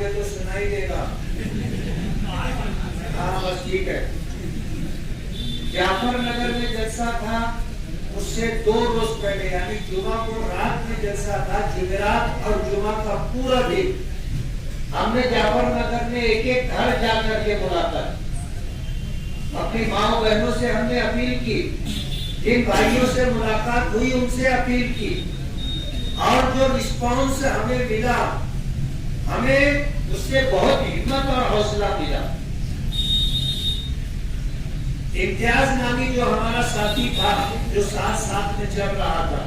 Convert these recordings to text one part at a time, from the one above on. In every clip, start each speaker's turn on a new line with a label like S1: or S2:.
S1: कहोगे तो सुनाई देगा। हाँ बस ठीक है। जाफर नगर में जलसा था, उससे 2 रोज पहले यानी जुमा को रात में जलसा था, जुमेरात और जुमा का पूरा दिन हमने जाफर नगर में एक एक घर जाकर के मुलाकात, अपनी माओ बहनों से हमने अपील की, जिन भाइयों से मुलाकात हुई उनसे अपील की, और जो रिस्पॉन्स हमें मिला, हमें उससे बहुत हिम्मत और हौसला मिला। इम्तियाज नामी जो हमारा साथी था, जो साथ में चल रहा था,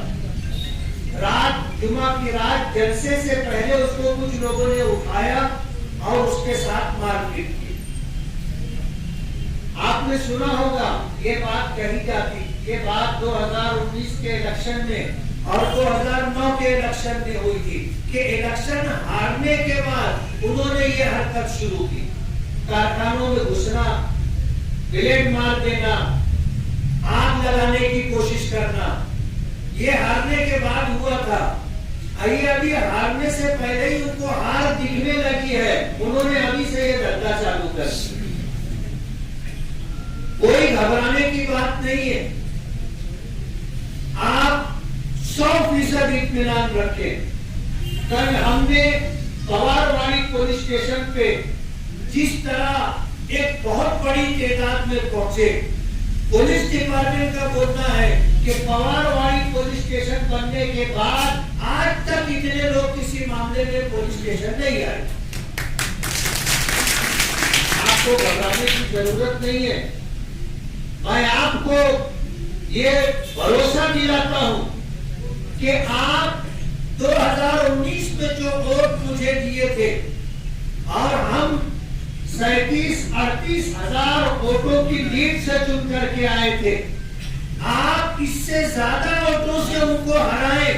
S1: रात जुमा की रात जलसे से पहले उसको कुछ लोगों ने उठाया और उसके साथ मारपीट की। आपने सुना होगा ये बात कही जाती, ये बात 2019 के इलेक्शन में और 2009 के इलेक्शन में हुई थी कि इलेक्शन हारने के बाद उन्होंने ये हरकत शुरू की, कारखानों में घुसना, ब्लेड मार देना, आग लगाने की कोशिश करना। ये हारने के बाद हुआ था। अभी हारने से पहले ही उनको हार दिखने लगी है, उन्होंने अभी से ये धंधा चालू कर दिया। कोई घबराने की बात नहीं है। आप 100% इत्मीनान रखें। कल हमने पवारवाड़ी पुलिस स्टेशन पे जिस तरह एक बहुत बड़ी तादाद में पहुंचे, पुलिस डिपार्टमेंट का बोलना है कि पवारवाड़ी पुलिस स्टेशन बनने के बाद आज तक इतने लोग किसी मामले में पुलिस स्टेशन नहीं आए। आपको घबराने की जरूरत नहीं है। मैं आपको ये भरोसा दिलाता हूं कि आप 2019 में जो वोट मुझे दिए थे और हम 37-38 हजार वोटों की लीड से चुन करके आए थे, आप इससे ज्यादा वोटों से उनको हराए,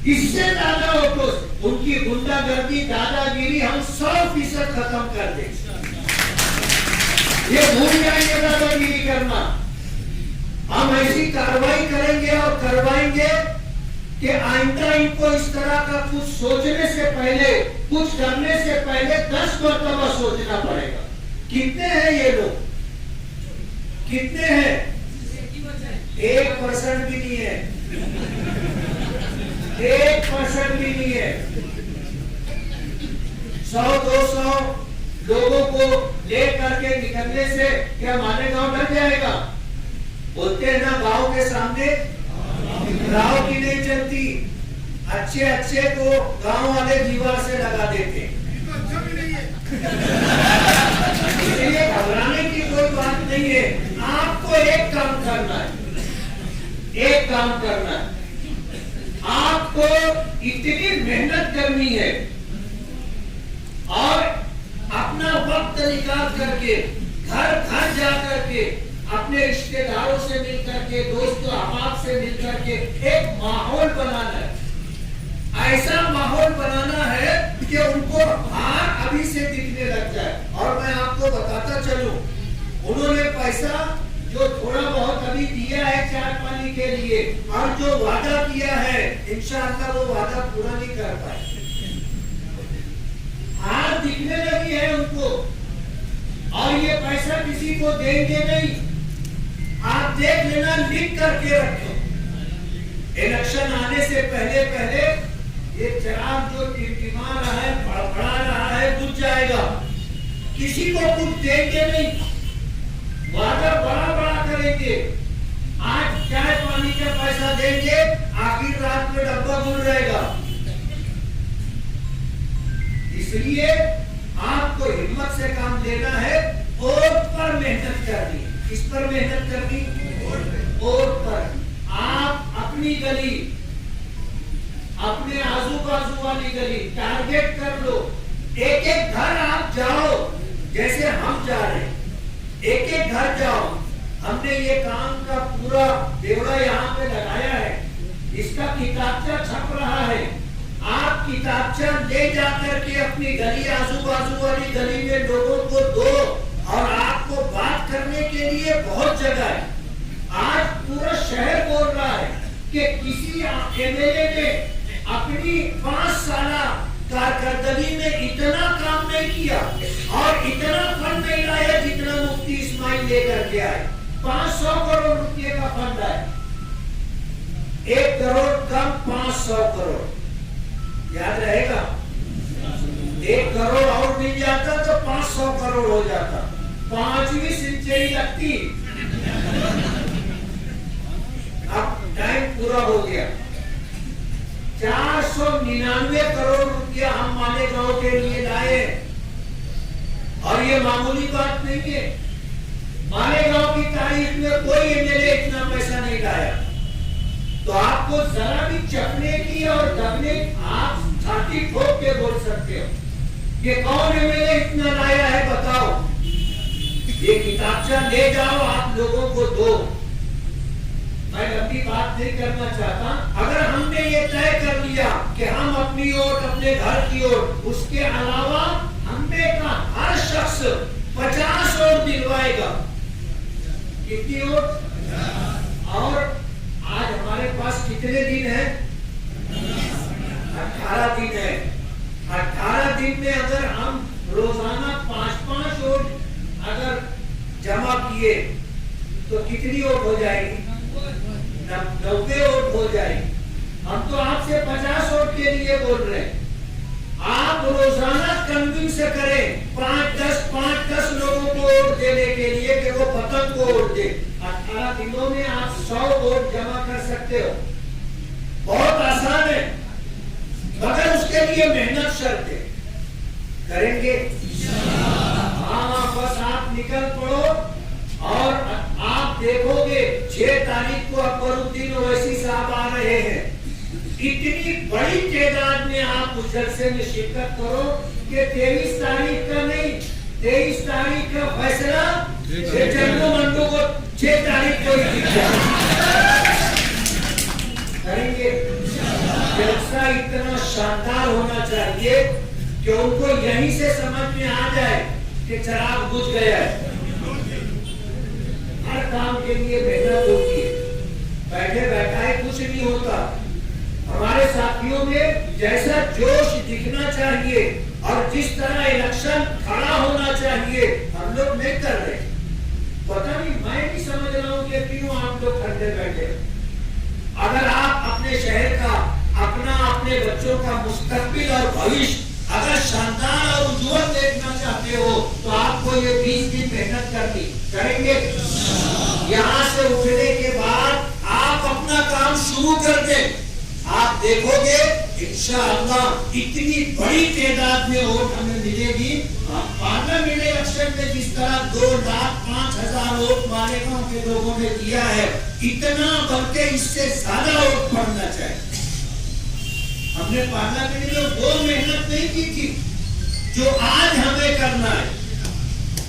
S1: इससे ज्यादा वोटों से उनकी गुंडागर्दी, दादागिरी हम 100% खत्म कर दें। ये भूल जाएंगे दादागिरी करना। हम ऐसी कार्रवाई करेंगे और करवाएंगे कि आइंदा इनको इस तरह का कुछ सोचने से पहले, कुछ करने से पहले 10 मरतबा सोचना पड़ेगा। कितने हैं ये लोग? कितने हैं? 1% भी नहीं है। 1% भी नहीं है। 100-200 लोगों को ले करके निकलने से क्या हमारे गांव डर जाएगा? बोलते हैं ना, गांव के सामने राव की नहीं चलती। अच्छे को गांव वाले दीवार से लगा देते। इसलिए घबराने की कोई बात नहीं है। आपको एक काम करना है, एक काम करना है। आपको इतनी मेहनत करनी है और अपना वक्त निकाल करके घर घर जा करके अपने रिश्तेदारों से मिलकर के, दोस्तों अहबाब से मिलकर के एक माहौल बनाना है। ऐसा माहौल बनाना है कि उनको हार अभी से दिखने लग जाए। और मैं आपको बताता चलूं, उन्होंने पैसा जो थोड़ा बहुत अभी दिया है चाय पानी के लिए और जो वादा किया है, इंशाअल्लाह वो वादा पूरा नहीं कर पाए। हार दिखने लगी है उनको और ये पैसा किसी को देंगे नहीं। आप देख लेना, लिख करके रखो। इलेक्शन आने से पहले ये चिराग जो टिमटिमा रहा है, फड़फड़ा रहा है, बुझ जाएगा। किसी को कुछ देंगे नहीं, वादा बड़ा करेंगे। आज चाय पानी का पैसा देंगे, आखिर रात में डब्बा गुल रहेगा। इसलिए आपको हिम्मत से काम लेना है और पर मेहनत करनी। किस पर मेहनत करनी? और पर। आप अपनी गली, अपने आजू बाजू वाली गली टारगेट कर लो। एक एक घर आप जाओ, जैसे हम जा रहे हैं, एक एक घर जाओ। हमने ये काम का पूरा ब्यौरा यहाँ पे लगाया है। इसका किताबचा छप रहा है। आप किताबचा ले जाकर के अपनी गली, आजू बाजू वाली गली में लोगों को दो। और आपको बात करने के लिए बहुत जगह है। आज पूरा शहर बोल रहा है कि किसी एमएलए ने अपनी 5 साल कारकर्दगी में इतना काम नहीं किया और इतना फंड नहीं लाया जितना मुफ्ती इस्माइल लेकर के आए। 500 करोड़ रुपए का फंड है, 1 करोड़ कम 500 करोड़, याद रहेगा। 1 करोड़ और मिल जाता तो 500 करोड़ हो जाता, 5वीं सेंचुरी लगती। अब टाइम पूरा हो गया। 499 करोड़ रुपया हम मालेगांव के लिए लाए और ये मामूली बात नहीं है। मालेगांव की तारीख में कोई एमएलए इतना पैसा नहीं लाया। तो आपको जरा भी चखने की और दबने, आप छाती ठोक के बोल सकते हो कि कौन एमएलए इतना लाया है, बताओ। ये किताबचा ले जाओ, आप लोगों को दो। मैं लंबी बात नहीं करना चाहता। अगर हमने ये तय कर लिया कि हम अपनी ओर, अपने घर की ओर, उसके अलावा हमने का हर शख्स 50 वोट दिलवाएगा। कितनी वोट? और आज हमारे पास कितने दिन है? 18 दिन है। 18 दिन में अगर हम रोजाना 5-5 वोट अगर जमा किए तो कितनी वोट हो जाएगी? 90 वोट हो जाएगी। हम तो आपसे 50 वोट के लिए बोल रहे हैं। आप रोजाना कन्विंस करें 5-10 लोगों को वोट देने के लिए कि वो पतंग को वोट दे। 18 दिनों में आप 100 वोट जमा कर सकते हो। बहुत आसान है, मगर उसके लिए मेहनत शर्त है। करेंगे? हाँ, बस आप निकल पड़ो और आप देखोगे 6 तारीख को अकबरुद्दीन ओवैसी साहब आ रहे हैं। इतनी बड़ी तादाद में आप उस जलसे में शिरकत करो कि 23 तारीख का नहीं, 23 तारीख का फैसला चंदू मंडू को 6 तारीख को ही करेंगे। जलसा इतना शानदार होना चाहिए कि उनको यहीं से समझ में आ जाए कि चिराग बुझ गया है। हर काम के लिए मेहनत होती है, बैठे बैठाए कुछ नहीं होता। हमारे साथियों में जैसा जोश दिखना चाहिए और जिस तरह इलेक्शन खड़ा होना चाहिए, हम लोग नहीं कर रहे। पता नहीं, मैं नहीं समझ रहा हूँ कि क्यों आप लोग ठंडे बैठे। अगर आप अपने शहर का, अपने बच्चों का मुस्तकबिल और भविष्य अगर शानदार और उज्जवल देखना चाहते हो तो आपको ये 20 दिन मेहनत करनी करेंगे। यहाँ से उठने के बाद आप अपना काम शुरू कर दें, आप देखोगे इंशाअल्लाह इतनी बड़ी तादाद में वोट हमें मिलेगी। पार्लियामेंट इलेक्शन में जिस तरह 2,05,000 वोट मालेगांव के लोगों ने दिया है, इतना बल्कि इससे ज्यादा वोट पड़ना चाहिए। हमने पार्लियामेंट में वो मेहनत नहीं की थी जो आज हमें करना है।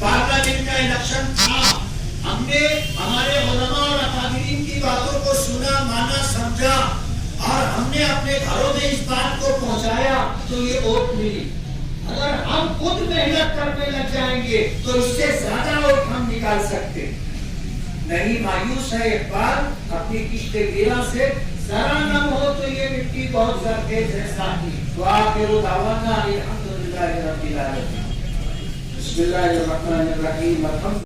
S1: पार्लियामेंट का इलेक्शन था, हमने हमारे उलमा और अकादमीन की बातों को सुना, माना, समझा और हमने अपने घरों में इस बात को पहुंचाया तो ये वोट मिली। अगर हम खुद मेहनत करने लग जाएंगे तो इससे ज्यादा वोट हम निकाल सकते नहीं। मायूस है इकबाल अपनी किश्ते गिरा से, जरा नम हो तो ये मिट्टी बहुत जरखेज है साथी। दुआ करो दावना अल्हम्दुलिल्लाह रब्बिल आलमीन। बिस्मिल्लाहिर्रहमानिर्रहीम।